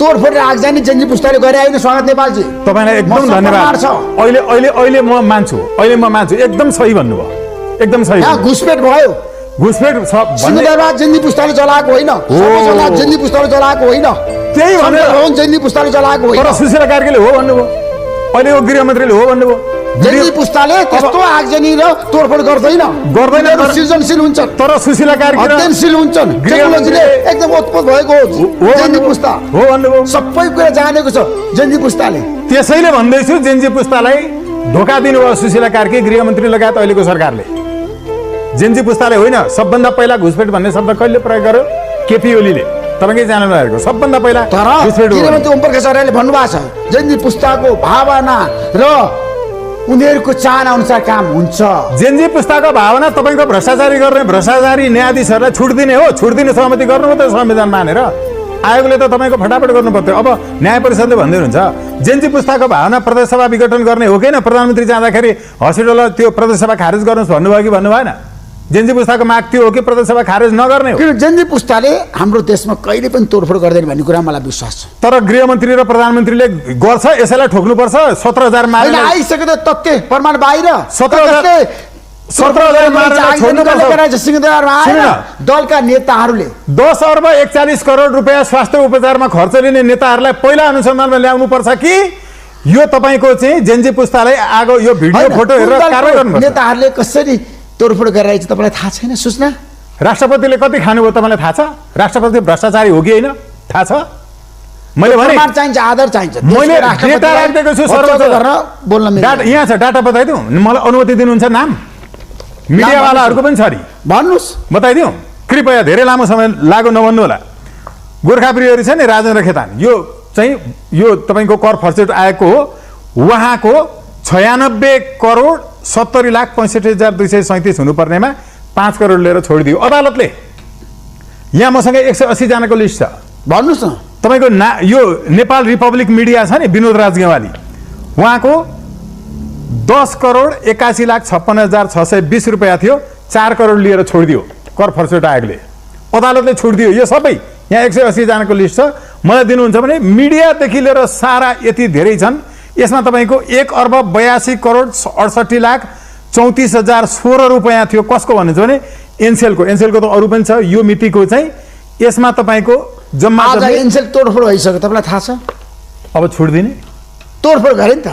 तोडफोड राजधानी जेन्जी पुस्ताले गरे आइन स्वागत नेपालजी तपाईलाई एकदम धन्यवाद अहिले अहिले अहिले म मान्छु एकदम सही भन्नुभयो एकदम सही यहाँ घुसपेट भयो घुसपेट सिंहदरबार जेन्जी पुस्ताले चलाएको होइन सबै जेन्जी पुस्ताले चलाएको होइन त्यही भनेर जेन्जी पुस्ताले चलाएको होइन तर सुशीला कार्कीले हो भन्नुभयो अहिले हो गृहमन्त्रीले हो भन्नुभयो जेन्जी पुस्ताले त्यस्तो आगजनी र तोडफोड गर्दैन सृजनशील हुन्छ तर सुशीला कार्की अध्ययनशील हुन्छन् टेक्नोलोजीले एकदम उत्पन्न भएको हो जेन्जी पुस्ता हो भन्नुभयो सबै कुरा जानेको छ जेन्जी पुस्ताले त्यसैले भन्दैछु जेन्जी पुस्तालाई धोका दिनुभयो सुशीला कार्की गृहमन्त्री लगायत अहिलेको सरकारले जेन्जी पुस्ताले होइन सबभन्दा पहिला घुसपेट भन्ने शब्द कहिले प्रयोग गर्यो केपी ओलीले तपाईकै जान्नु भएको सबभन्दा पहिला घुसपेट गृहमन्त्री ओम प्रकाश आर्यले भन्नुभएको छ जेन्जी पुस्ताको भावना र उनीहरूको चाहना अनुसार काम हुन्छ जेन्जी पुस्ताको भावना तपाईको भ्रष्टाचारी गर्ने भ्रष्टाचारी न्यायाधीशहरूलाई छुट दिने हो छुट दिने सहमति गर्नु त संविधान मानेर आयोगले त तपाईको फटाफट गर्नु पर्थ्यो अब न्याय परिषदले भन्दै हुन्छ जेन्जी पुस्ताको भावना प्रदेश सभा विघटन गर्ने हो कि प्रधानमन्त्री जाँदाखेरि हस्पिटल त्यो प्रदेश सभा खारेज गर्नुहोस् भन्नुभयो कि भन्नु भएन जेन्जी पुस्ताको माग त्यो हो कि प्रदेश सभा खारेज नगर्ने हो किन जेन्जी पुस्ताले हाम्रो देशमा कहिले पनि तोडफोड गर्दैन भन्ने कुरा मलाई विश्वास छ तर गृहमन्त्री र प्रधानमन्त्रीले गर्छ यसैलाई ठोक्नु पर्छ 17000 मारे आइसक्यो त तथ्य प्रमाण बाहिर 17000 मारेर छोड्नु पर्छ सिंहदरबारमा आएर दलका नेताहरूले 10 अर्ब 41 करोड रुपैयाँ स्वास्थ्य उपचारमा खर्च लिने नेताहरूलाई पहिला अनुसन्धानमा ल्याउनु पर्छ कि यो तपाईको चाहिँ जेन्जी पुस्तालाई आगो यो भिडियो फोटो हेरेर कारबाही गर्नुपर्छ नेताहरूले कसरी तोडफोड गरिरहेछ तपाईलाई थाहा छैन सूचना राष्ट्रपतिले कति खानुभयो तपाईलाई थाहा छ राष्ट्रपति भ्रष्टाचारी हो कि हैन थाहा छ मैले भने प्रमाण चाहिन्छ आधार चाहिन्छ मैले डेटा राख्दिएको छु सर्वोच्च गर्न बोल्न डाटा यहाँ छ डाटा बताइदिउ मलाई अनुमति दिनुहुन्छ नाम मिडियावालाहरुको पनि छ नि भन्नुस् बताइदिउ कृपया धेरै लामो समय लाग्यो नभन्नु होला गोर्खा प्रियरी छ नि राजेन्द्र खेतान यो चाहिँ यो तपाईको कर फर्सेट आएको हो उहाँको 96 करोड 70,65,237 हुनुपर्नेमा 5 करोड लिएर छोडिदियो अदालतले यहाँ मसँग 180 जनाको लिस्ट छ भन्नुस् न तपाईको यो नेपाल रिपब्लिक मिडिया छ नि विनोद राजगेवाली उहाँको 10 करोड 81,56,620 रुपैयाँ थियो 4 करोड लिएर छोडिदियो कर फर्सेट आयोगले अदालतले छोडिदियो यो सबै यहाँ 180 जनाको लिस्ट छ मलाई दिनुहुन्छ भने मिडियादेखि लिएर सारा यति धेरै छन् यसमा तपाईको 1 अर्ब 82 करोड 68,34,016 रुपैयाँ थियो कसको भन्नुहुन्छ भने एनसेलको त अरु पनि छ यो मितिको चाहिँ यसमा तपाईको जम्मा आज एनसेल तोडफोड भइसक्यो तपाईलाई थाहा छ अब छोड दिने तोडफोड गरे नि त